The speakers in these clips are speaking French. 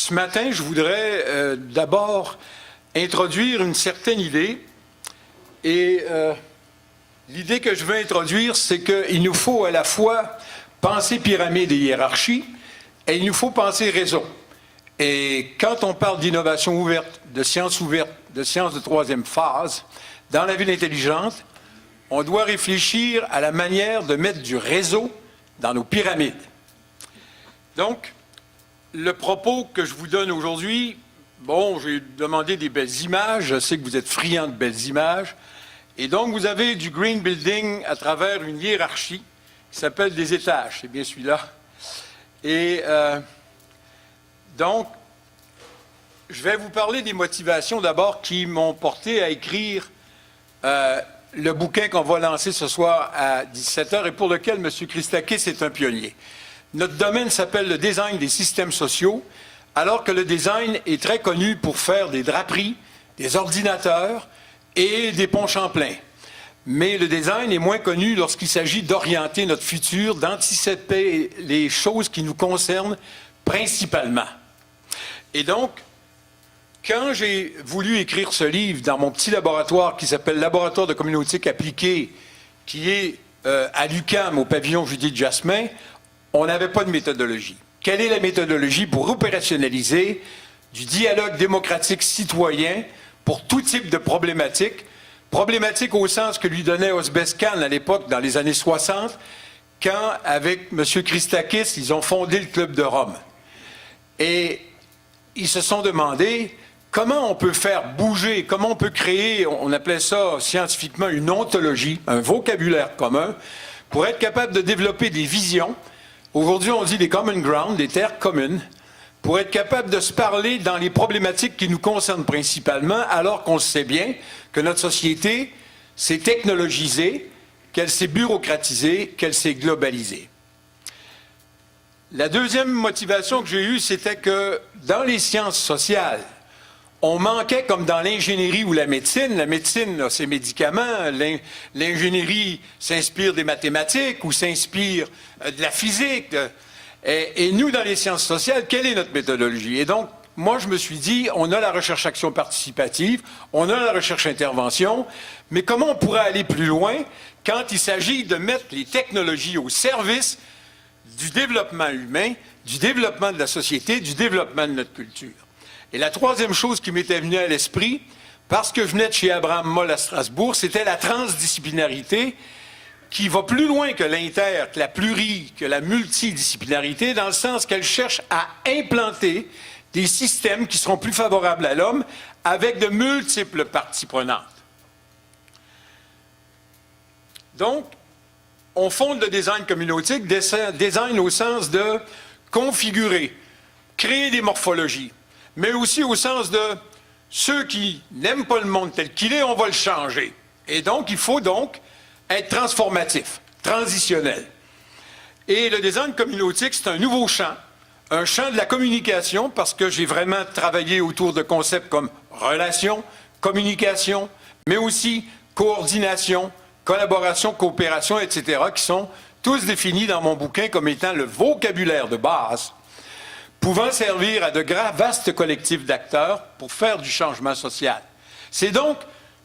Ce matin, je voudrais d'abord introduire une certaine idée. Et l'idée que je veux introduire, c'est qu'il nous faut à la fois penser pyramide et hiérarchie, et il nous faut penser réseau. Et quand on parle d'innovation ouverte, de sciences de troisième phase, dans la ville intelligente, on doit réfléchir à la manière de mettre du réseau dans nos pyramides. Donc, le propos que je vous donne aujourd'hui, bon, j'ai demandé des belles images, je sais que vous êtes friands de belles images, et donc vous avez du green building à travers une hiérarchie qui s'appelle des étages, c'est bien celui-là. Et donc, je vais vous parler des motivations d'abord qui m'ont porté à écrire le bouquin qu'on va lancer ce soir à 17h et pour lequel M. Christakis est un pionnier. Notre domaine s'appelle le design des systèmes sociaux, alors que le design est très connu pour faire des draperies, des ordinateurs et des ponts Champlain. Mais le design est moins connu lorsqu'il s'agit d'orienter notre futur, d'anticiper les choses qui nous concernent principalement. Et donc, quand j'ai voulu écrire ce livre dans mon petit laboratoire qui s'appelle Laboratoire de communautique appliquée, qui est à l'UQAM, au pavillon Judith Jasmin, on n'avait pas de méthodologie. Quelle est la méthodologie pour opérationnaliser du dialogue démocratique citoyen pour tout type de problématiques? Problématiques au sens que lui donnait Osbescan à l'époque, dans les années 60, quand, avec M. Christakis, ils ont fondé le Club de Rome. Et ils se sont demandé comment on peut faire bouger, comment on peut créer, on appelait ça scientifiquement une ontologie, un vocabulaire commun, pour être capable de développer des visions. Aujourd'hui, on dit des common ground, des terres communes, pour être capable de se parler dans les problématiques qui nous concernent principalement, alors qu'on sait bien que notre société s'est technologisée, qu'elle s'est bureaucratisée, qu'elle s'est globalisée. La deuxième motivation que j'ai eue, c'était que dans les sciences sociales, on manquait, comme dans l'ingénierie ou la médecine a ses médicaments, l'ingénierie s'inspire des mathématiques ou s'inspire de la physique. Et nous, dans les sciences sociales, quelle est notre méthodologie? Et donc, moi, je me suis dit, on a la recherche-action participative, on a la recherche-intervention, mais comment on pourrait aller plus loin quand il s'agit de mettre les technologies au service du développement humain, du développement de la société, du développement de notre culture? Et la troisième chose qui m'était venue à l'esprit, parce que je venais de chez Abraham Moll à Strasbourg, c'était la transdisciplinarité qui va plus loin que l'inter, que la que la multidisciplinarité, dans le sens qu'elle cherche à implanter des systèmes qui seront plus favorables à l'homme avec de multiples parties prenantes. Donc, on fonde le design communautique, design au sens de configurer, créer des morphologies, mais aussi au sens de ceux qui n'aiment pas le monde tel qu'il est, on va le changer. Et donc, il faut donc être transformatif, transitionnel. Et le design communautique, c'est un nouveau champ, un champ de la communication, parce que j'ai vraiment travaillé autour de concepts comme relation, communication, mais aussi coordination, collaboration, coopération, etc., qui sont tous définis dans mon bouquin comme étant le vocabulaire de base pouvant servir à de vastes collectifs d'acteurs pour faire du changement social. C'est donc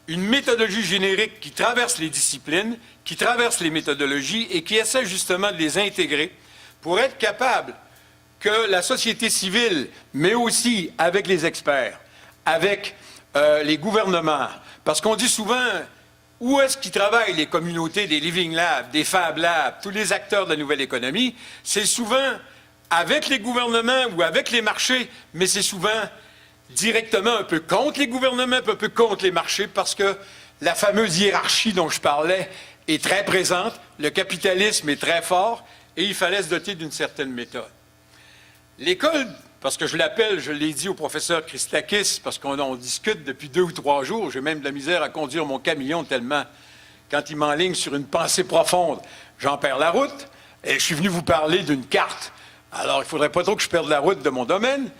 une méthodologie générique qui traverse les disciplines, qui traverse les méthodologies et qui essaie justement de les intégrer pour être capable que la société civile, mais aussi avec les experts, avec les gouvernements, parce qu'on dit souvent où est-ce qu'ils travaillent les communautés des Living Labs, des Fab Labs, tous les acteurs de la nouvelle économie, c'est souvent avec les gouvernements ou avec les marchés, mais c'est souvent directement un peu contre les gouvernements, un peu contre les marchés, parce que la fameuse hiérarchie dont je parlais est très présente, le capitalisme est très fort, et il fallait se doter d'une certaine méthode. L'école, parce que je l'appelle, je l'ai dit au professeur Christakis, parce qu'on discute depuis 2 ou 3 jours, j'ai même de la misère à conduire mon camion tellement, quand il m'enligne sur une pensée profonde, j'en perds la route, et je suis venu vous parler d'une carte. Alors, il ne faudrait pas trop que je perde la route de mon domaine.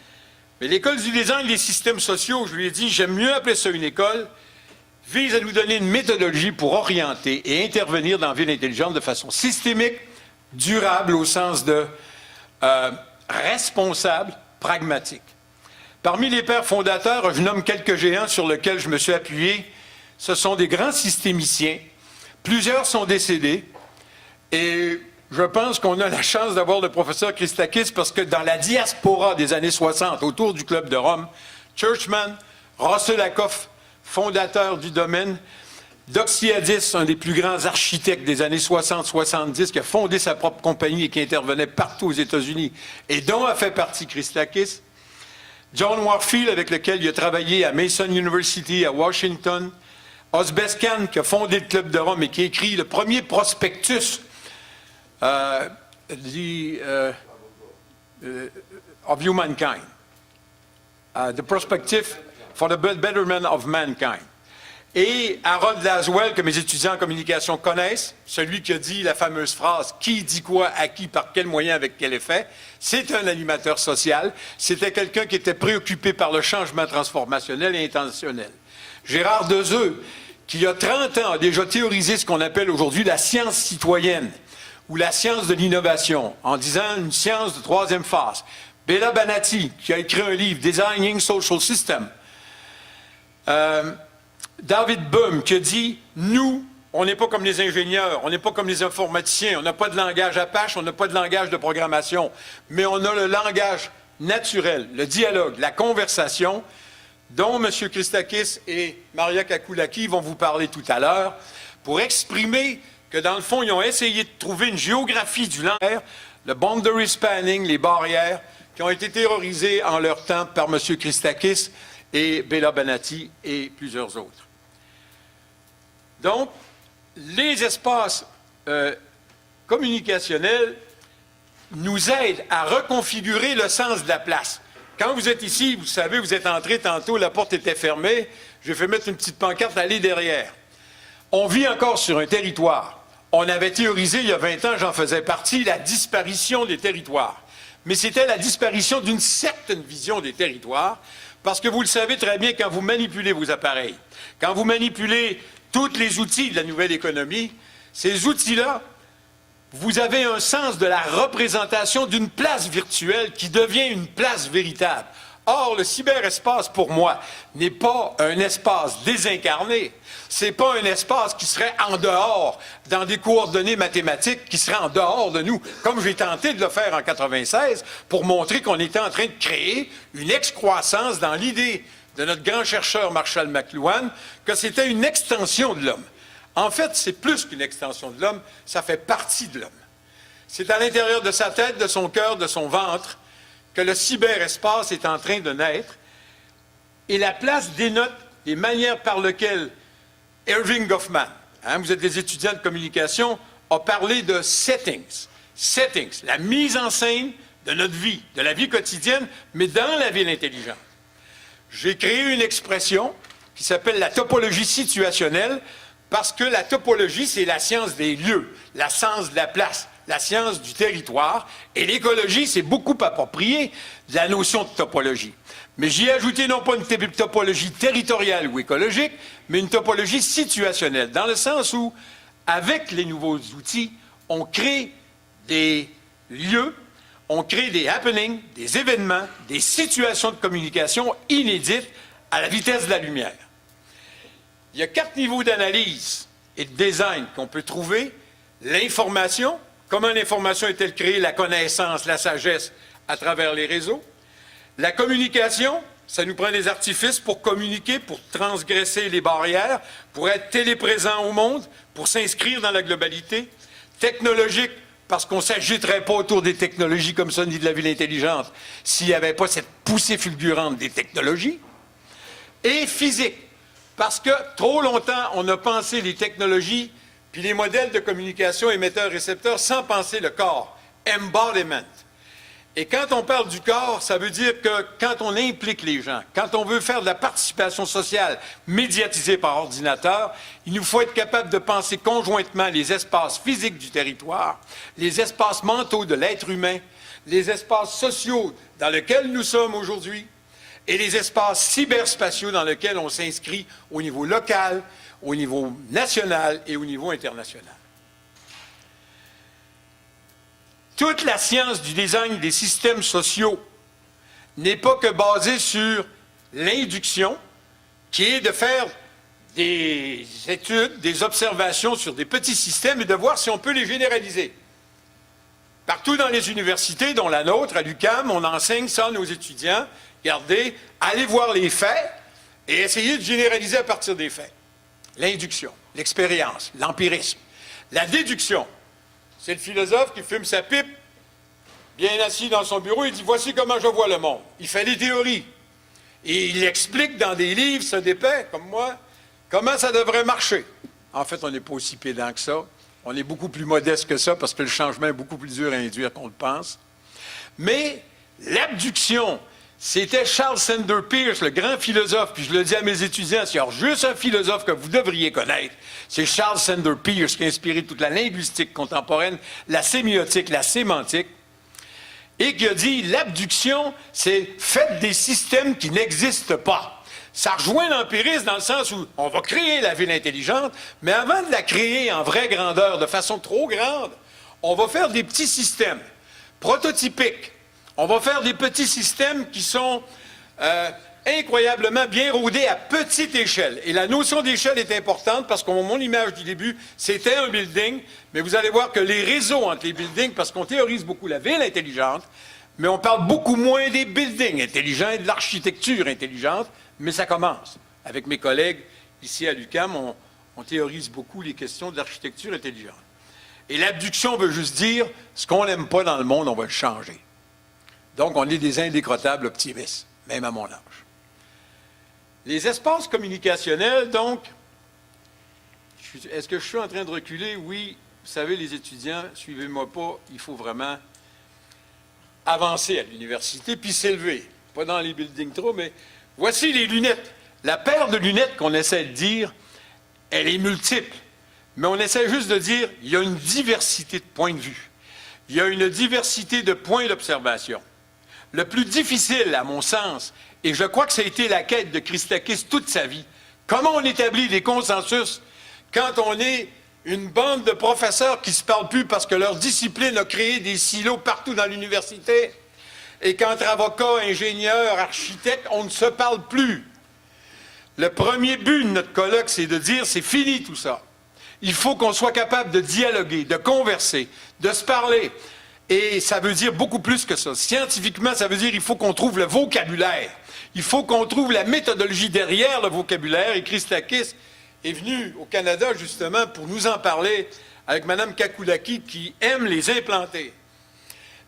Mais l'école du design des systèmes sociaux, je lui ai dit, j'aime mieux appeler ça une école, vise à nous donner une méthodologie pour orienter et intervenir dans la ville intelligente de façon systémique, durable au sens de responsable, pragmatique. Parmi les pères fondateurs, je nomme quelques géants sur lesquels je me suis appuyé. Ce sont des grands systémiciens. Plusieurs sont décédés. Et je pense qu'on a la chance d'avoir le professeur Christakis parce que dans la diaspora des années 60, autour du Club de Rome, Churchman, Rosselakoff, fondateur du domaine, Doxiadis, un des plus grands architectes des années 60-70, qui a fondé sa propre compagnie et qui intervenait partout aux États-Unis, et dont a fait partie Christakis, John Warfield, avec lequel il a travaillé à Mason University, à Washington, Osbescan, qui a fondé le Club de Rome et qui a écrit le premier prospectus of humankind, the prospectus for the betterment of mankind. Et Harold Laswell, que mes étudiants en communication connaissent, celui qui a dit la fameuse phrase « Qui dit quoi, à qui, par quel moyen, avec quel effet », c'est un animateur social. C'était quelqu'un qui était préoccupé par le changement transformationnel et intentionnel. Gérard Dezeux, qui il y a 30 ans a déjà théorisé ce qu'on appelle aujourd'hui la science citoyenne ou la science de l'innovation, en disant une science de troisième phase. Béla Banati, qui a écrit un livre « Designing Social System ». David Bohm qui a dit « Nous, on n'est pas comme les ingénieurs, on n'est pas comme les informaticiens, on n'a pas de langage Apache, on n'a pas de langage de programmation, mais on a le langage naturel, le dialogue, la conversation, dont M. Christakis et Maria Kakoulaki vont vous parler tout à l'heure, pour exprimer que, dans le fond, ils ont essayé de trouver une géographie du langage, le boundary spanning, les barrières, qui ont été théorisées en leur temps par M. Christakis et Béla Banati et plusieurs autres. Donc, les espaces communicationnels nous aident à reconfigurer le sens de la place. Quand vous êtes ici, vous savez, vous êtes entré tantôt, la porte était fermée, j'ai fait mettre une petite pancarte, allez derrière. On vit encore sur un territoire. On avait théorisé, il y a 20 ans, j'en faisais partie, la disparition des territoires. Mais c'était la disparition d'une certaine vision des territoires, parce que vous le savez très bien quand vous manipulez vos appareils, quand vous manipulez tous les outils de la nouvelle économie, ces outils-là, vous avez un sens de la représentation d'une place virtuelle qui devient une place véritable. Or, le cyberespace, pour moi, n'est pas un espace désincarné. C'est pas un espace qui serait en dehors, dans des coordonnées mathématiques, qui serait en dehors de nous, comme j'ai tenté de le faire en 96, pour montrer qu'on était en train de créer une excroissance dans l'idée de notre grand chercheur Marshall McLuhan, que c'était une extension de l'homme. En fait, c'est plus qu'une extension de l'homme, ça fait partie de l'homme. C'est à l'intérieur de sa tête, de son cœur, de son ventre, que le cyberespace est en train de naître. Et la place dénote les manières par lesquelles Erving Goffman, vous êtes des étudiants de communication, a parlé de settings. Settings, la mise en scène de notre vie, de la vie quotidienne, mais dans la ville intelligente. J'ai créé une expression qui s'appelle la topologie situationnelle, parce que la topologie, c'est la science des lieux, la science de la place, la science du territoire, et l'écologie, c'est beaucoup approprié de la notion de topologie. Mais j'y ai ajouté non pas une topologie territoriale ou écologique, mais une topologie situationnelle, dans le sens où, avec les nouveaux outils, on crée des lieux, on crée des happenings, des événements, des situations de communication inédites à la vitesse de la lumière. Il y a 4 niveaux d'analyse et de design qu'on peut trouver. L'information, comment l'information est-elle créée, la connaissance, la sagesse à travers les réseaux. La communication, ça nous prend des artifices pour communiquer, pour transgresser les barrières, pour être téléprésent au monde, pour s'inscrire dans la globalité. Technologique, parce qu'on ne s'agiterait pas autour des technologies comme ça, ni de la ville intelligente, s'il n'y avait pas cette poussée fulgurante des technologies. Et physique, parce que trop longtemps, on a pensé les technologies puis les modèles de communication émetteurs-récepteurs sans penser le corps, embodiment. Et quand on parle du corps, ça veut dire que quand on implique les gens, quand on veut faire de la participation sociale médiatisée par ordinateur, il nous faut être capable de penser conjointement les espaces physiques du territoire, les espaces mentaux de l'être humain, les espaces sociaux dans lesquels nous sommes aujourd'hui et les espaces cyberspatiaux dans lesquels on s'inscrit au niveau local, au niveau national et au niveau international. Toute la science du design des systèmes sociaux n'est pas que basé sur l'induction, qui est de faire des études, des observations sur des petits systèmes et de voir si on peut les généraliser. Partout dans les universités, dont la nôtre, à l'UQAM, on enseigne ça à nos étudiants. Regardez, allez voir les faits et essayez de généraliser à partir des faits. L'induction, l'expérience, l'empirisme. La déduction, c'est le philosophe qui fume sa pipe, bien assis dans son bureau, il dit « Voici comment je vois le monde ». Il fait des théories. Et il explique dans des livres, ça dépend, comme moi, comment ça devrait marcher. En fait, on n'est pas aussi pédant que ça. On est beaucoup plus modeste que ça parce que le changement est beaucoup plus dur à induire qu'on le pense. Mais l'abduction, c'était Charles Sanders Peirce, le grand philosophe, puis je le dis à mes étudiants, s'il y a juste un philosophe que vous devriez connaître, c'est Charles Sanders Peirce qui a inspiré toute la linguistique contemporaine, la sémiotique, la sémantique, et qui a dit l'abduction, c'est faites des systèmes qui n'existent pas. Ça rejoint l'empirisme dans le sens où on va créer la ville intelligente, mais avant de la créer en vraie grandeur, de façon trop grande, on va faire des petits systèmes prototypiques. On va faire des petits systèmes qui sont incroyablement bien rodés à petite échelle. Et la notion d'échelle est importante parce que mon image du début, c'était un building, mais vous allez voir que les réseaux entre les buildings, parce qu'on théorise beaucoup la ville intelligente, mais on parle beaucoup moins des buildings intelligents et de l'architecture intelligente, mais ça commence. Avec mes collègues ici à l'UQAM, on théorise beaucoup les questions de l'architecture intelligente. Et l'abduction veut juste dire, ce qu'on n'aime pas dans le monde, on va le changer. Donc, on est des indécrottables optimistes, même à mon âge. Les espaces communicationnels, donc, est-ce que je suis en train de reculer? Oui, vous savez, les étudiants, suivez-moi pas, il faut vraiment avancer à l'université, puis s'élever. Pas dans les buildings trop, mais voici les lunettes. La paire de lunettes qu'on essaie de dire, elle est multiple. Mais on essaie juste de dire, il y a une diversité de points de vue. Il y a une diversité de points d'observation. Le plus difficile, à mon sens, et je crois que ça a été la quête de Christakis toute sa vie, comment on établit des consensus quand on est une bande de professeurs qui ne se parlent plus parce que leur discipline a créé des silos partout dans l'université, et qu'entre avocats, ingénieurs, architectes, on ne se parle plus. Le premier but de notre colloque, c'est de dire, c'est fini tout ça. Il faut qu'on soit capable de dialoguer, de converser, de se parler. Et ça veut dire beaucoup plus que ça. Scientifiquement, ça veut dire qu'il faut qu'on trouve le vocabulaire. Il faut qu'on trouve la méthodologie derrière le vocabulaire. Et Christakis est venu au Canada, justement, pour nous en parler avec Mme Kakoulaki, qui aime les implanter.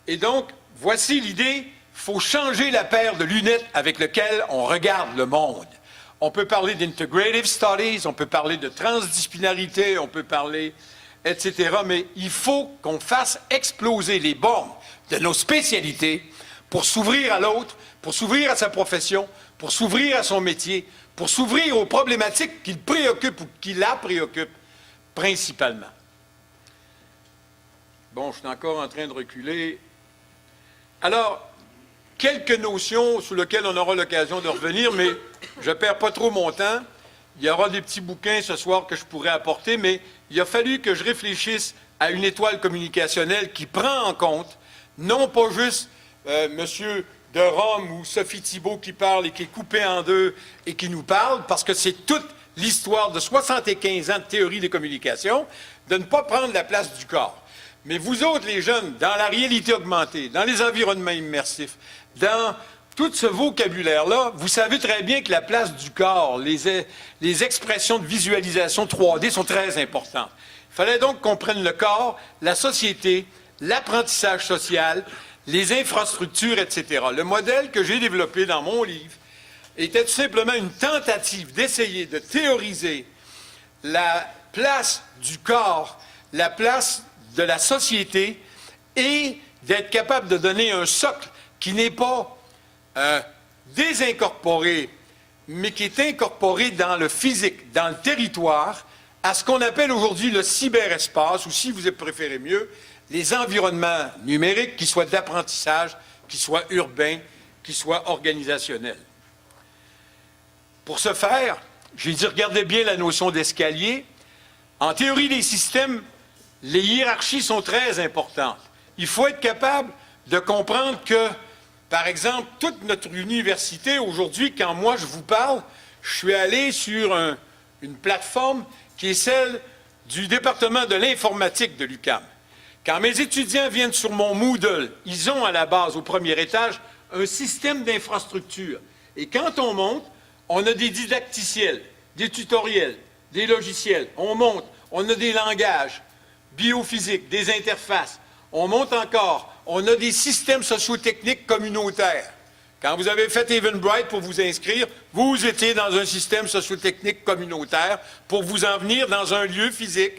Et donc, voici l'idée, il faut changer la paire de lunettes avec laquelle on regarde le monde. On peut parler d'integrative studies, on peut parler de transdisciplinarité, on peut parler, etc. Mais il faut qu'on fasse exploser les bornes de nos spécialités pour s'ouvrir à l'autre, pour s'ouvrir à sa profession, pour s'ouvrir à son métier, pour s'ouvrir aux problématiques qui le préoccupent ou qui la préoccupent principalement. Bon, je suis encore en train de reculer. Alors, quelques notions sur lesquelles on aura l'occasion de revenir, mais je ne perds pas trop mon temps. Il y aura des petits bouquins ce soir que je pourrais apporter, mais il a fallu que je réfléchisse à une étoile communicationnelle qui prend en compte, non pas juste M. de Rome ou Sophie Thibault qui parle et qui est coupé en deux et qui nous parle, parce que c'est toute l'histoire de 75 ans de théorie des communications, de ne pas prendre la place du corps. Mais vous autres, les jeunes, dans la réalité augmentée, dans les environnements immersifs, dans tout ce vocabulaire-là, vous savez très bien que la place du corps, les expressions de visualisation 3D sont très importantes. Il fallait donc qu'on prenne le corps, la société, l'apprentissage social, les infrastructures, etc. Le modèle que j'ai développé dans mon livre était tout simplement une tentative d'essayer de théoriser la place du corps, la place de la société et d'être capable de donner un socle qui n'est pas désincorporé, mais qui est incorporé dans le physique, dans le territoire, à ce qu'on appelle aujourd'hui le cyberespace, ou si vous préférez mieux, les environnements numériques, qui soient d'apprentissage, qui soient urbains, qui soient organisationnels. Pour ce faire, j'ai dit, regardez bien la notion d'escalier. En théorie des systèmes, les hiérarchies sont très importantes. Il faut être capable de comprendre que Par exemple, toute notre université, aujourd'hui, quand moi je vous parle, je suis allé sur une plateforme qui est celle du département de l'informatique de l'UQAM. Quand mes étudiants viennent sur mon Moodle, ils ont à la base, au premier étage, un système d'infrastructure. Et quand on monte, on a des didacticiels, des tutoriels, des logiciels. On monte, on a des langages biophysiques, des interfaces. On monte encore, on a des systèmes socio-techniques communautaires. Quand vous avez fait Eventbrite pour vous inscrire, vous étiez dans un système socio-technique communautaire pour vous en venir dans un lieu physique,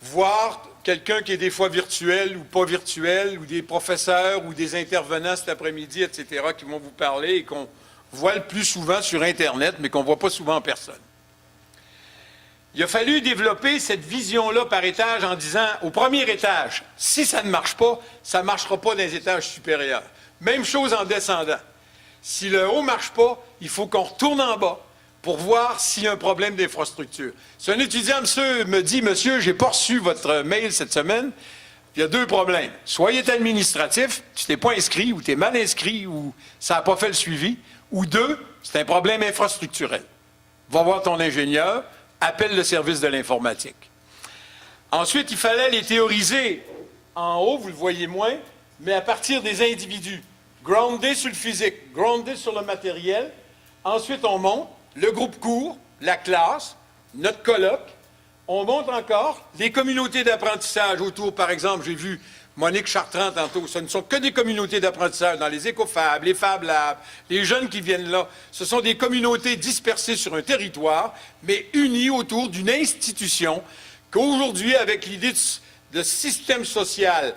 voir quelqu'un qui est des fois virtuel ou pas virtuel, ou des professeurs ou des intervenants cet après-midi, etc., qui vont vous parler et qu'on voit le plus souvent sur Internet, mais qu'on ne voit pas souvent en personne. Il a fallu développer cette vision-là par étage en disant, au premier étage, si ça ne marche pas, ça ne marchera pas dans les étages supérieurs. Même chose en descendant. Si le haut ne marche pas, il faut qu'on retourne en bas pour voir s'il y a un problème d'infrastructure. Si un étudiant me dit, monsieur, je n'ai pas reçu votre mail cette semaine, il y a deux problèmes. Soit il est administratif, tu t'es pas inscrit, ou tu es mal inscrit, ou ça n'a pas fait le suivi, ou deux, c'est un problème infrastructurel. Va voir ton ingénieur, appelle le service de l'informatique. Ensuite, il fallait les théoriser en haut, vous le voyez moins, mais à partir des individus. Groundé sur le physique, groundé sur le matériel. Ensuite, on monte le groupe court, la classe, notre colloque. On monte encore les communautés d'apprentissage autour. Par exemple, j'ai vu Monique Chartrand tantôt. Ce ne sont que des communautés d'apprentissage dans les écofabs, les Fab Labs, les jeunes qui viennent là. Ce sont des communautés dispersées sur un territoire, mais unies autour d'une institution qu'aujourd'hui, avec l'idée de système social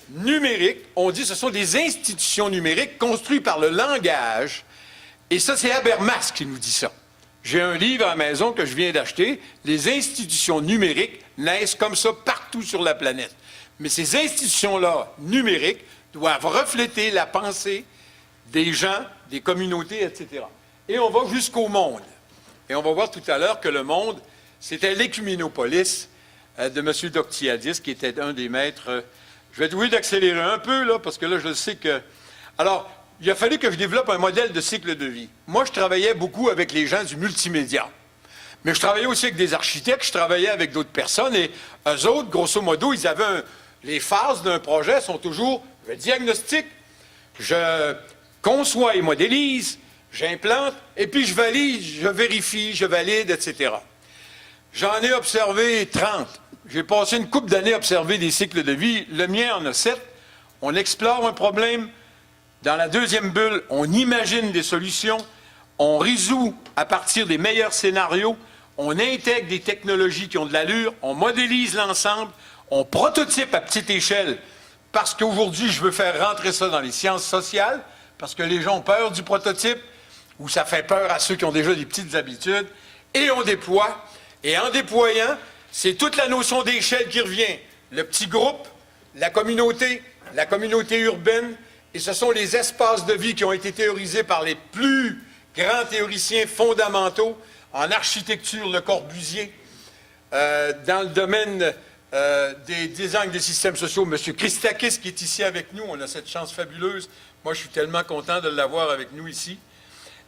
numérique, on dit que ce sont des institutions numériques construites par le langage. Et ça, c'est Habermas qui nous dit ça. J'ai un livre à la maison que je viens d'acheter. Les institutions numériques naissent comme ça partout sur la planète. Mais ces institutions-là, numériques, doivent refléter la pensée des gens, des communautés, etc. Et on va jusqu'au monde. Et on va voir tout à l'heure que le monde, c'était l'Œcuménopolis de M. Doctiadis, qui était un des maîtres. Je vais être obligé d'accélérer un peu, là, parce que là, je sais que... Alors, il a fallu que je développe un modèle de cycle de vie. Moi, je travaillais beaucoup avec les gens du multimédia. Mais je travaillais aussi avec des architectes, je travaillais avec d'autres personnes, et eux autres, grosso modo, ils avaient les phases d'un projet sont toujours, je diagnostic, je conçois et modélise, j'implante, et puis je valide, je vérifie, je valide, etc. J'en ai observé 30. J'ai passé une couple d'années à observer des cycles de vie. Le mien en a 7. On explore un problème. Dans la deuxième bulle, on imagine des solutions. On résout à partir des meilleurs scénarios. On intègre des technologies qui ont de l'allure. On modélise l'ensemble. On prototype à petite échelle. Parce qu'aujourd'hui, je veux faire rentrer ça dans les sciences sociales. Parce que les gens ont peur du prototype. Ou ça fait peur à ceux qui ont déjà des petites habitudes. Et on déploie. Et en déployant, c'est toute la notion d'échelle qui revient. Le petit groupe, la communauté urbaine, et ce sont les espaces de vie qui ont été théorisés par les plus grands théoriciens fondamentaux en architecture, Le Corbusier, dans le domaine des angles des systèmes sociaux, M. Christakis qui est ici avec nous, on a cette chance fabuleuse. Moi, je suis tellement content de l'avoir avec nous ici.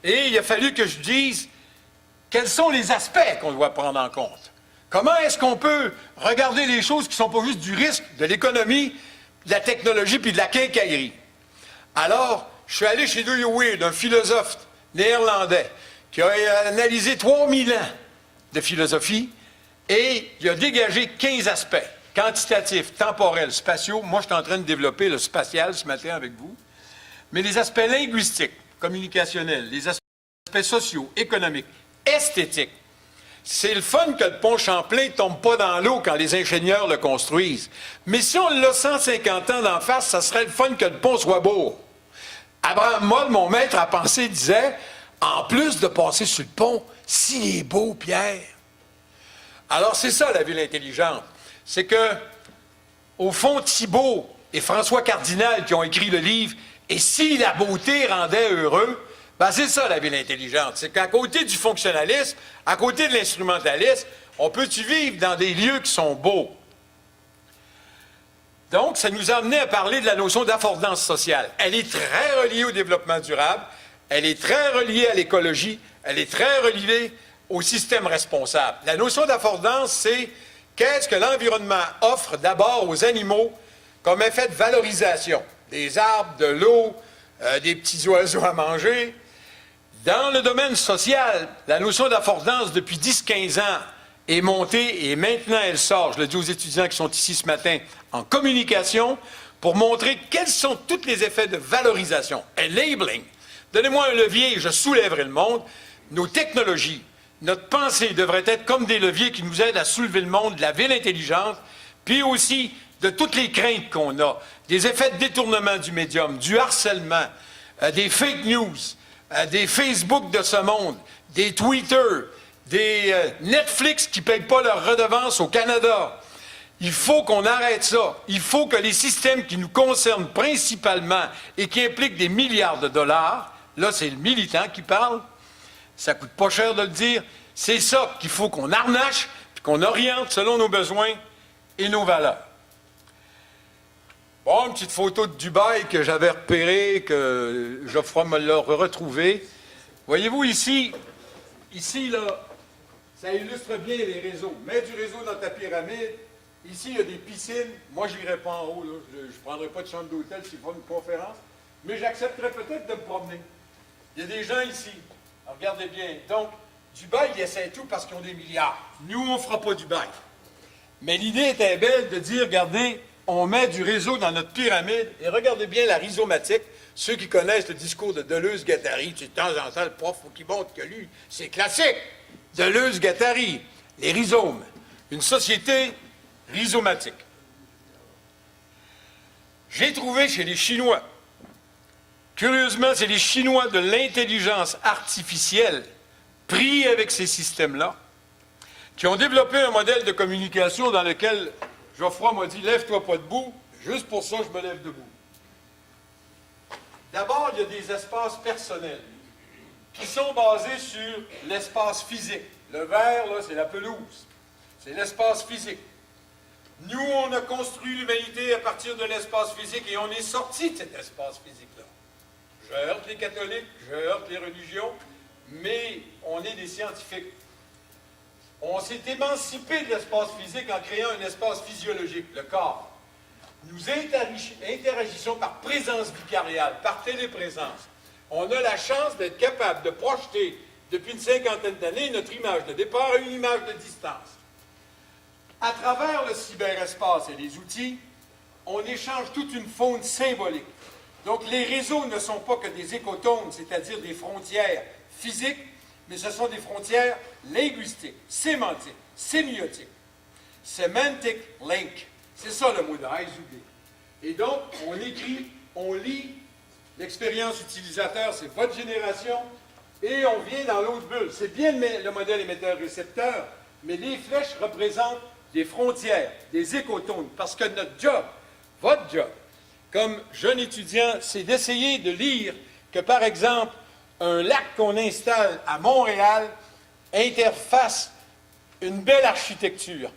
Et il a fallu que je dise quels sont les aspects qu'on doit prendre en compte. Comment est-ce qu'on peut regarder les choses qui ne sont pas juste du risque, de l'économie, de la technologie puis de la quincaillerie? Alors, je suis allé chez Dewey Weir, un philosophe néerlandais qui a analysé 3000 ans de philosophie et il a dégagé 15 aspects, quantitatifs, temporels, spatiaux. Moi, je suis en train de développer le spatial ce matin avec vous. Mais les aspects linguistiques, communicationnels, les aspects sociaux, économiques, esthétiques. C'est le fun que le pont Champlain ne tombe pas dans l'eau quand les ingénieurs le construisent. Mais si on l'a 150 ans d'en face, ça serait le fun que le pont soit beau. Abraham Moll, mon maître à penser, disait, en plus de passer sur le pont, s'il est beau, Pierre. Alors c'est ça la ville intelligente. C'est que, au fond, Thibault et François Cardinal qui ont écrit le livre « Et si la beauté rendait heureux », ben c'est ça la ville intelligente. C'est qu'à côté du fonctionnalisme, à côté de l'instrumentalisme, on peut-tu vivre dans des lieux qui sont beaux? Donc, ça nous a amené à parler de la notion d'affordance sociale. Elle est très reliée au développement durable, elle est très reliée à l'écologie, elle est très reliée au système responsable. La notion d'affordance, c'est qu'est-ce que l'environnement offre d'abord aux animaux comme effet de valorisation? Des arbres, de l'eau, des petits oiseaux à manger. Dans le domaine social, la notion d'affordance, depuis 10-15 ans, est montée et maintenant elle sort, je le dis aux étudiants qui sont ici ce matin, en communication, pour montrer quels sont tous les effets de valorisation. Enabling. Donnez-moi un levier et je soulèverai le monde. Nos technologies, notre pensée devrait être comme des leviers qui nous aident à soulever le monde de la ville intelligente, puis aussi de toutes les craintes qu'on a, des effets de détournement du médium, du harcèlement, des fake news, des Facebook de ce monde, des Twitter, des Netflix qui ne payent pas leur redevance au Canada. Il faut qu'on arrête ça. Il faut que les systèmes qui nous concernent principalement et qui impliquent des milliards de dollars, là c'est le militant qui parle, ça ne coûte pas cher de le dire, c'est ça qu'il faut qu'on harnache puis qu'on oriente selon nos besoins et nos valeurs. Bon, une petite photo de Dubaï que j'avais repérée, que Geoffroy me l'a retrouvée. Voyez-vous ici, là, ça illustre bien les réseaux. Mets du réseau dans ta pyramide. Ici, il y a des piscines. Moi, je n'irai pas en haut. Là. Je ne prendrai pas de chambre d'hôtel s'il faut une conférence. Mais j'accepterai peut-être de me promener. Il y a des gens ici. Alors, regardez bien. Donc, Dubaï, ils essaient tout parce qu'ils ont des milliards. Nous, on ne fera pas Dubaï. Mais l'idée était belle de dire, regardez, on met du réseau dans notre pyramide. Et regardez bien la rhizomatique. Ceux qui connaissent le discours de Deleuze-Guattari, de temps en temps, le prof, faut qu'il montre que lui, c'est classique. Deleuze-Guattari, les rhizomes. Une société rhizomatique. J'ai trouvé chez les Chinois, curieusement, c'est les Chinois de l'intelligence artificielle pris avec ces systèmes-là, qui ont développé un modèle de communication dans lequel Geoffroy m'a dit « Lève-toi pas debout, juste pour ça, je me lève debout. » D'abord, il y a des espaces personnels qui sont basés sur l'espace physique. Le vert, là, c'est la pelouse. C'est l'espace physique. Nous, on a construit l'humanité à partir de l'espace physique et on est sorti de cet espace physique-là. Je heurte les catholiques, je heurte les religions, mais on est des scientifiques. On s'est émancipé de l'espace physique en créant un espace physiologique, le corps. Nous interagissons par présence vicariale, par téléprésence. On a la chance d'être capable de projeter, depuis une cinquantaine d'années, notre image de départ à une image de distance. À travers le cyberespace et les outils, on échange toute une faune symbolique. Donc les réseaux ne sont pas que des écotones, c'est-à-dire des frontières physiques, mais ce sont des frontières linguistiques, sémantiques, sémiotiques. Semantic link, c'est ça le mot de Aizube. Et donc, on écrit, on lit, l'expérience utilisateur, c'est votre génération, et on vient dans l'autre bulle. C'est bien le modèle émetteur-récepteur, mais les flèches représentent des frontières, des écotones, parce que notre job, votre job, comme jeune étudiant, c'est d'essayer de lire que, par exemple, un lac qu'on installe à Montréal interface une belle architecture.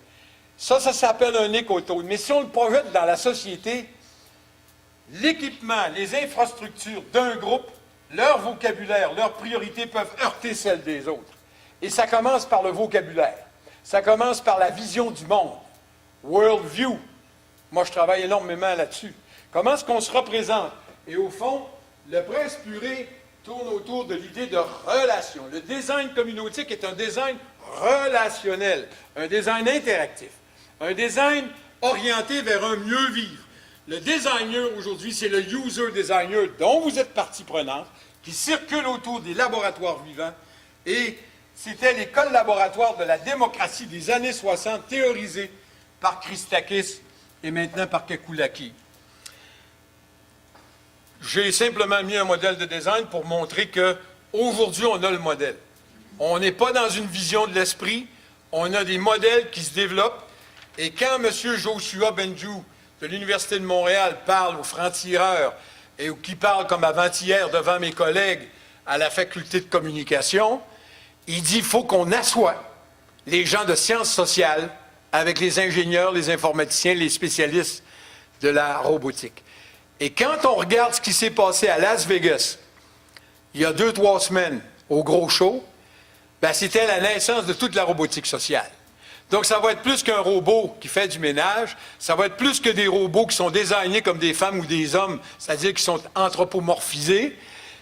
Ça s'appelle un écotone. Mais si on le projette dans la société, l'équipement, les infrastructures d'un groupe, leur vocabulaire, leurs priorités peuvent heurter celles des autres. Et ça commence par le vocabulaire. Ça commence par la vision du monde. World view. Moi, je travaille énormément là-dessus. Comment est-ce qu'on se représente? Et au fond, le prince purée tourne autour de l'idée de relation. Le design communautique est un design relationnel, un design interactif, un design orienté vers un mieux vivre. Le designer aujourd'hui, c'est le user designer dont vous êtes partie prenante, qui circule autour des laboratoires vivants, et c'était l'école laboratoire de la démocratie des années 60, théorisée par Christakis et maintenant par Kekulaki. J'ai simplement mis un modèle de design pour montrer qu'aujourd'hui, on a le modèle. On n'est pas dans une vision de l'esprit, on a des modèles qui se développent, et quand M. Joshua Benjou de l'Université de Montréal parle aux francs-tireurs, et qui parle comme avant-hier devant mes collègues à la faculté de communication, il dit qu'il faut qu'on assoie les gens de sciences sociales avec les ingénieurs, les informaticiens, les spécialistes de la robotique. Et quand on regarde ce qui s'est passé à Las Vegas, il y a 2-3 semaines, au gros show, ben c'était la naissance de toute la robotique sociale. Donc, ça va être plus qu'un robot qui fait du ménage, ça va être plus que des robots qui sont désignés comme des femmes ou des hommes, c'est-à-dire qui sont anthropomorphisés.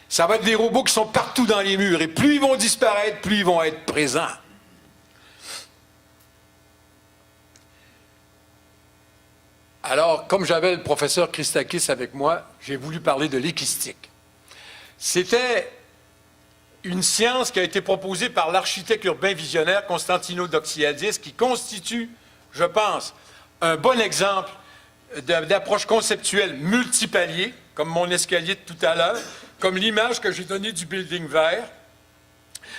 Ça va être des robots qui sont partout dans les murs. Et plus ils vont disparaître, plus ils vont être présents. Alors, comme j'avais le professeur Christakis avec moi, j'ai voulu parler de l'équistique. C'était une science qui a été proposée par l'architecte urbain visionnaire Constantino Doxiadis, qui constitue, je pense, un bon exemple d'approche conceptuelle multipalier, comme mon escalier de tout à l'heure, comme l'image que j'ai donnée du building vert,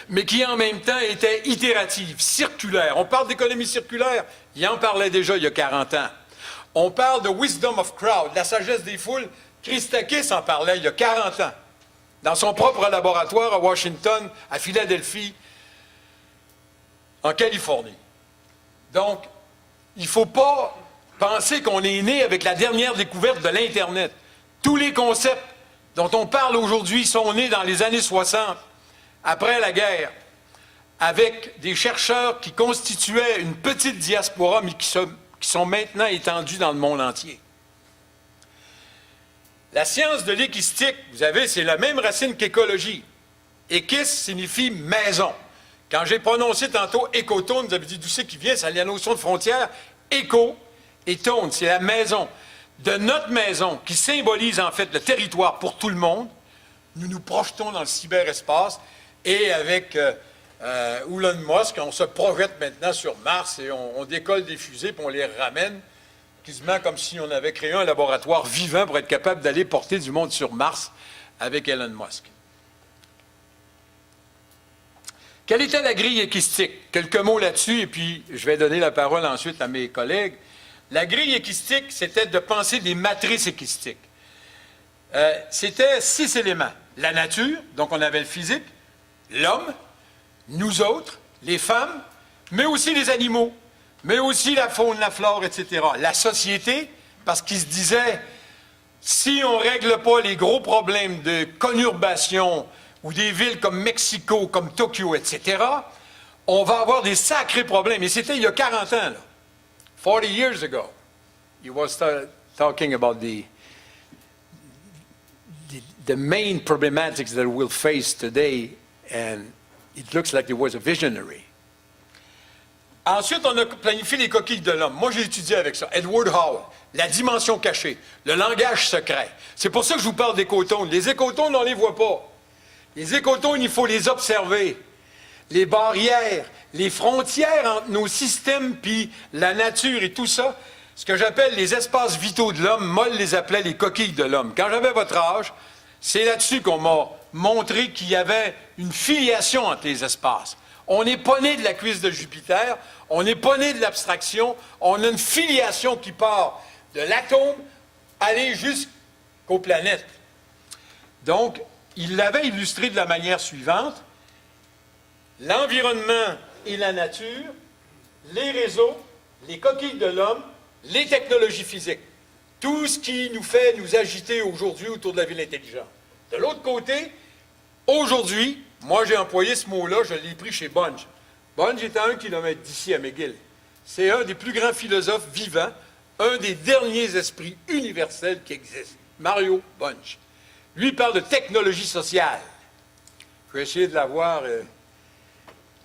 mais qui en même temps était itérative, circulaire. On parle d'économie circulaire, il en parlait déjà il y a 40 ans. On parle de wisdom of crowd, la sagesse des foules. Christakis en parlait il y a 40 ans, dans son propre laboratoire à Washington, à Philadelphie, en Californie. Donc, il ne faut pas penser qu'on est né avec la dernière découverte de l'Internet. Tous les concepts dont on parle aujourd'hui sont nés dans les années 60, après la guerre, avec des chercheurs qui constituaient une petite diaspora, mais qui sont maintenant étendus dans le monde entier. La science de l'équistique, vous savez, c'est la même racine qu'écologie. Équis signifie maison. Quand j'ai prononcé tantôt écotone, vous avez dit d'où c'est qui vient, ça a la notion de frontière. Éco et tone, c'est la maison. De notre maison, qui symbolise en fait le territoire pour tout le monde, nous nous projetons dans le cyberespace et avec Elon Musk, on se projette maintenant sur Mars et on décolle des fusées puis on les ramène, quasiment comme si on avait créé un laboratoire vivant pour être capable d'aller porter du monde sur Mars avec Elon Musk. Quelle était la grille équistique? Quelques mots là-dessus et puis je vais donner la parole ensuite à mes collègues. La grille équistique, c'était de penser des matrices équistiques. C'était 6 éléments. La nature, donc on avait le physique, l'homme, nous autres, les femmes, mais aussi les animaux, mais aussi la faune, la flore, etc. La société, parce qu'il se disait, si on ne règle pas les gros problèmes de conurbation ou des villes comme Mexico, comme Tokyo, etc., on va avoir des sacrés problèmes. Et c'était il y a 40 ans, là. 40 years ago, he was talking about the main problematics that we'll face today, and it looks like he was a visionary. Ensuite, on a planifié les coquilles de l'homme. Moi, j'ai étudié avec ça. Edward Hall, la dimension cachée, le langage secret. C'est pour ça que je vous parle d'écotones. Les écotones, on ne les voit pas. Les écotones, il faut les observer. Les barrières, les frontières entre nos systèmes puis la nature et tout ça, ce que j'appelle les espaces vitaux de l'homme, Moll les appelait les coquilles de l'homme. Quand j'avais votre âge, c'est là-dessus qu'on m'a montré qu'il y avait une filiation entre les espaces. On n'est pas né de la cuisse de Jupiter, on n'est pas né de l'abstraction, on a une filiation qui part de l'atome aller jusqu'aux planètes. Donc, il l'avait illustré de la manière suivante. L'environnement et la nature, les réseaux, les coquilles de l'homme, les technologies physiques. Tout ce qui nous fait nous agiter aujourd'hui autour de la ville intelligente. De l'autre côté, aujourd'hui, moi j'ai employé ce mot-là, je l'ai pris chez Bunge. Bunge est à 1 kilomètre d'ici à McGill. C'est un des plus grands philosophes vivants, un des derniers esprits universels qui existent. Mario Bunge. Lui parle de technologie sociale. Je vais essayer de l'avoir...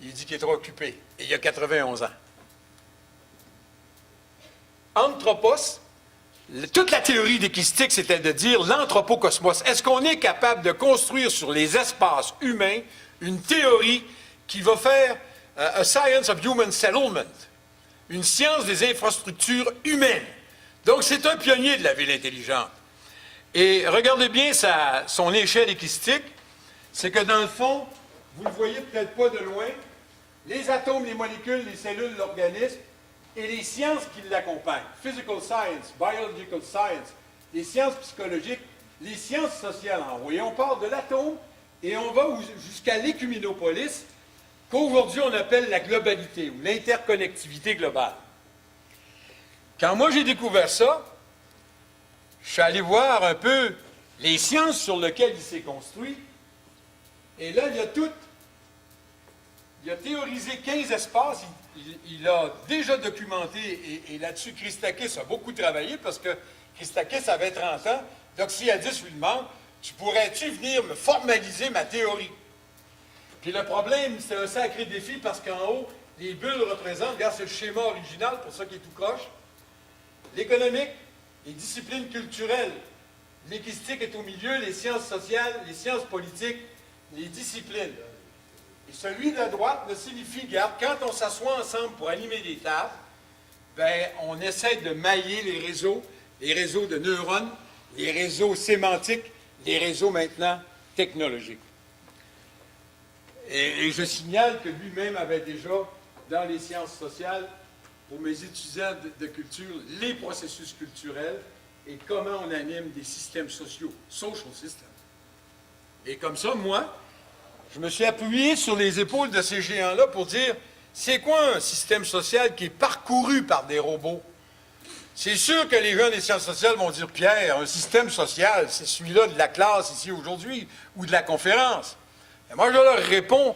Il dit qu'il est trop occupé. Et il a 91 ans. Anthropos, toute la théorie d'équistique, c'était de dire l'anthropocosmos. Est-ce qu'on est capable de construire sur les espaces humains une théorie qui va faire a science of human settlement, une science des infrastructures humaines? Donc, c'est un pionnier de la ville intelligente. Et regardez bien son échelle équistique, c'est que dans le fond, vous ne le voyez peut-être pas de loin, les atomes, les molécules, les cellules, l'organisme, et les sciences qui l'accompagnent. Physical science, biological science, les sciences psychologiques, les sciences sociales en haut. Et on part de l'atome et on va jusqu'à l'écuminopolis, qu'aujourd'hui on appelle la globalité ou l'interconnectivité globale. Quand moi j'ai découvert ça, je suis allé voir un peu les sciences sur lesquelles il s'est construit. Et là, il y a tout. Il a théorisé 15 espaces. Il a déjà documenté, et là-dessus, Christakis a beaucoup travaillé parce que Christakis avait 30 ans. Doxiadis lui demande, tu pourrais-tu venir me formaliser ma théorie? Puis le problème, c'est un sacré défi parce qu'en haut, les bulles représentent, regarde, c'est le schéma original, pour ça qu'il est tout croche, l'économique, les disciplines culturelles, l'équistique est au milieu, les sciences sociales, les sciences politiques, les disciplines. Et celui de la droite ne signifie, regarde, quand on s'assoit ensemble pour animer des tables, ben, on essaie de mailler les réseaux de neurones, les réseaux sémantiques, les réseaux maintenant technologiques. Et je signale que lui-même avait déjà, dans les sciences sociales, pour mes étudiants de culture, les processus culturels et comment on anime des systèmes sociaux, social systems. Et comme ça, moi, je me suis appuyé sur les épaules de ces géants-là pour dire, c'est quoi un système social qui est parcouru par des robots? C'est sûr que les gens des sciences sociales vont dire, Pierre, un système social, c'est celui-là de la classe ici aujourd'hui, ou de la conférence. Et moi, je leur réponds,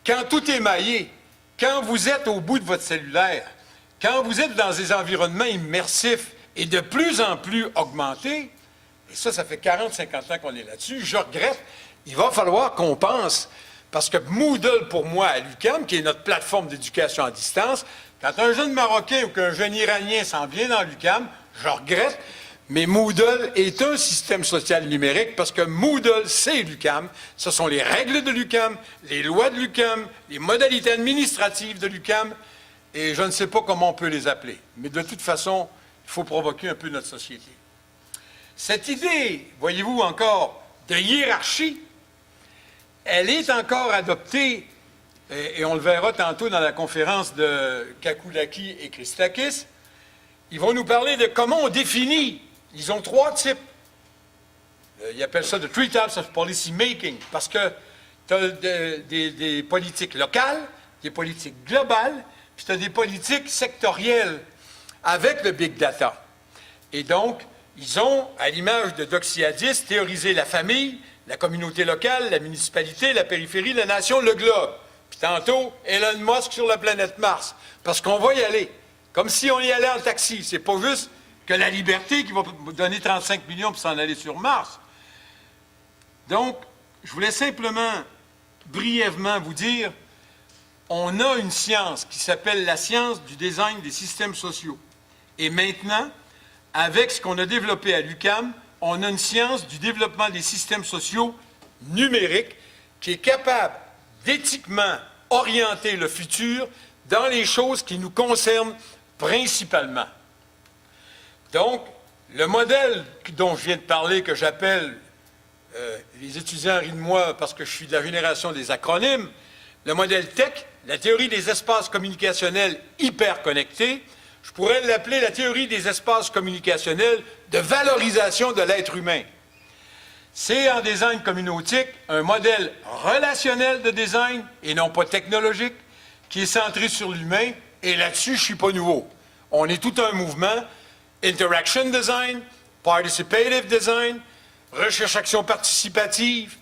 quand tout est maillé, quand vous êtes au bout de votre cellulaire, quand vous êtes dans des environnements immersifs et de plus en plus augmentés, et ça fait 40-50 ans qu'on est là-dessus, je regrette, il va falloir qu'on pense, parce que Moodle, pour moi, à l'UQAM, qui est notre plateforme d'éducation à distance, quand un jeune Marocain ou qu'un jeune Iranien s'en vient dans l'UQAM, je regrette, mais Moodle est un système social numérique parce que Moodle, c'est l'UQAM. Ce sont les règles de l'UQAM, les lois de l'UQAM, les modalités administratives de l'UQAM, et je ne sais pas comment on peut les appeler. Mais de toute façon, il faut provoquer un peu notre société. Cette idée, voyez-vous encore, de hiérarchie, elle est encore adoptée, et on le verra tantôt dans la conférence de Kakoulaki et Christakis. Ils vont nous parler de comment on définit. Ils ont 3 types. Ils appellent ça « the 3 types of policy making » parce que tu as des politiques locales, des politiques globales, puis tu as des politiques sectorielles avec le big data. Et donc, ils ont, à l'image de Doxiadis, théorisé la famille, la communauté locale, la municipalité, la périphérie, la nation, le globe. Puis tantôt, Elon Musk sur la planète Mars. Parce qu'on va y aller. Comme si on y allait en taxi. C'est pas juste que la liberté qui va donner 35 millions pour s'en aller sur Mars. Donc, je voulais simplement, brièvement vous dire, on a une science qui s'appelle la science du design des systèmes sociaux. Et maintenant, avec ce qu'on a développé à l'UQAM, on a une science du développement des systèmes sociaux numériques qui est capable d'éthiquement orienter le futur dans les choses qui nous concernent principalement. Donc, le modèle dont je viens de parler, que j'appelle, les étudiants rient de moi parce que je suis de la génération des acronymes, le modèle TEC, la théorie des espaces communicationnels hyper connectés, je pourrais l'appeler la théorie des espaces communicationnels de valorisation de l'être humain. C'est en design communautique un modèle relationnel de design et non pas technologique qui est centré sur l'humain et là-dessus, je ne suis pas nouveau. On est tout un mouvement, interaction design, participative design, recherche-action participative,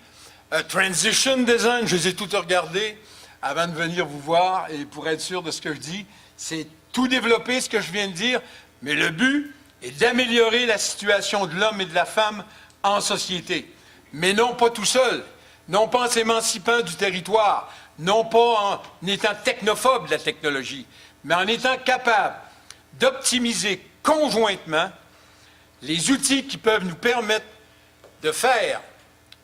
transition design, je les ai toutes regardées avant de venir vous voir et pour être sûr de ce que je dis, c'est tout développer ce que je viens de dire, mais le but est d'améliorer la situation de l'homme et de la femme en société, mais non pas tout seul, non pas en s'émancipant du territoire, non pas en étant technophobe de la technologie, mais en étant capable d'optimiser conjointement les outils qui peuvent nous permettre de faire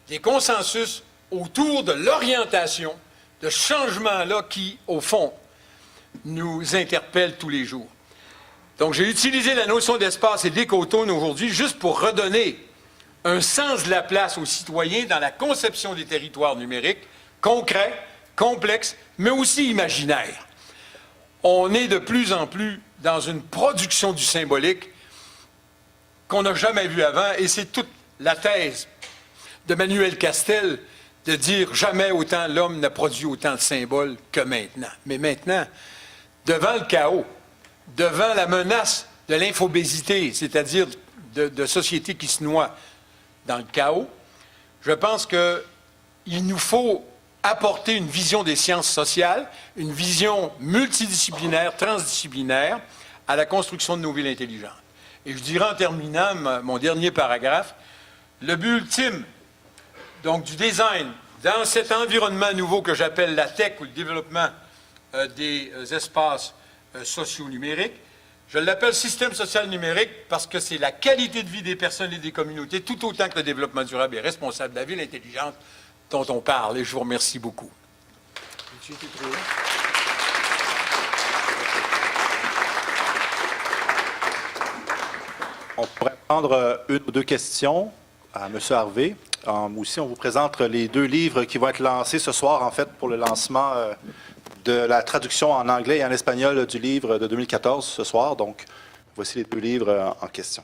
des consensus autour de l'orientation, de ce changement-là qui, au fond, nous interpelle tous les jours. Donc, j'ai utilisé la notion d'espace et d'écotone aujourd'hui juste pour redonner un sens de la place aux citoyens dans la conception des territoires numériques, concrets, complexes, mais aussi imaginaires. On est de plus en plus dans une production du symbolique qu'on n'a jamais vue avant, et c'est toute la thèse de Manuel Castel de dire jamais autant l'homme n'a produit autant de symboles que maintenant. Mais maintenant, devant le chaos, devant la menace de l'infobésité, c'est-à-dire de société qui se noie dans le chaos. Je pense qu'il nous faut apporter une vision des sciences sociales, une vision multidisciplinaire, transdisciplinaire, à la construction de nos villes intelligentes. Et je dirais en terminant mon dernier paragraphe, le but ultime donc, du design dans cet environnement nouveau que j'appelle la tech ou le développement des espaces socio-numériques, je l'appelle système social numérique parce que c'est la qualité de vie des personnes et des communautés, tout autant que le développement durable et responsable de la ville intelligente dont on parle. Et je vous remercie beaucoup. On pourrait prendre une ou deux questions à M. Harvey. Aussi, on vous présente les 2 livres qui vont être lancés ce soir, en fait, pour le lancement de la traduction en anglais et en espagnol du livre de 2014 ce soir. Donc, voici les 2 livres en question.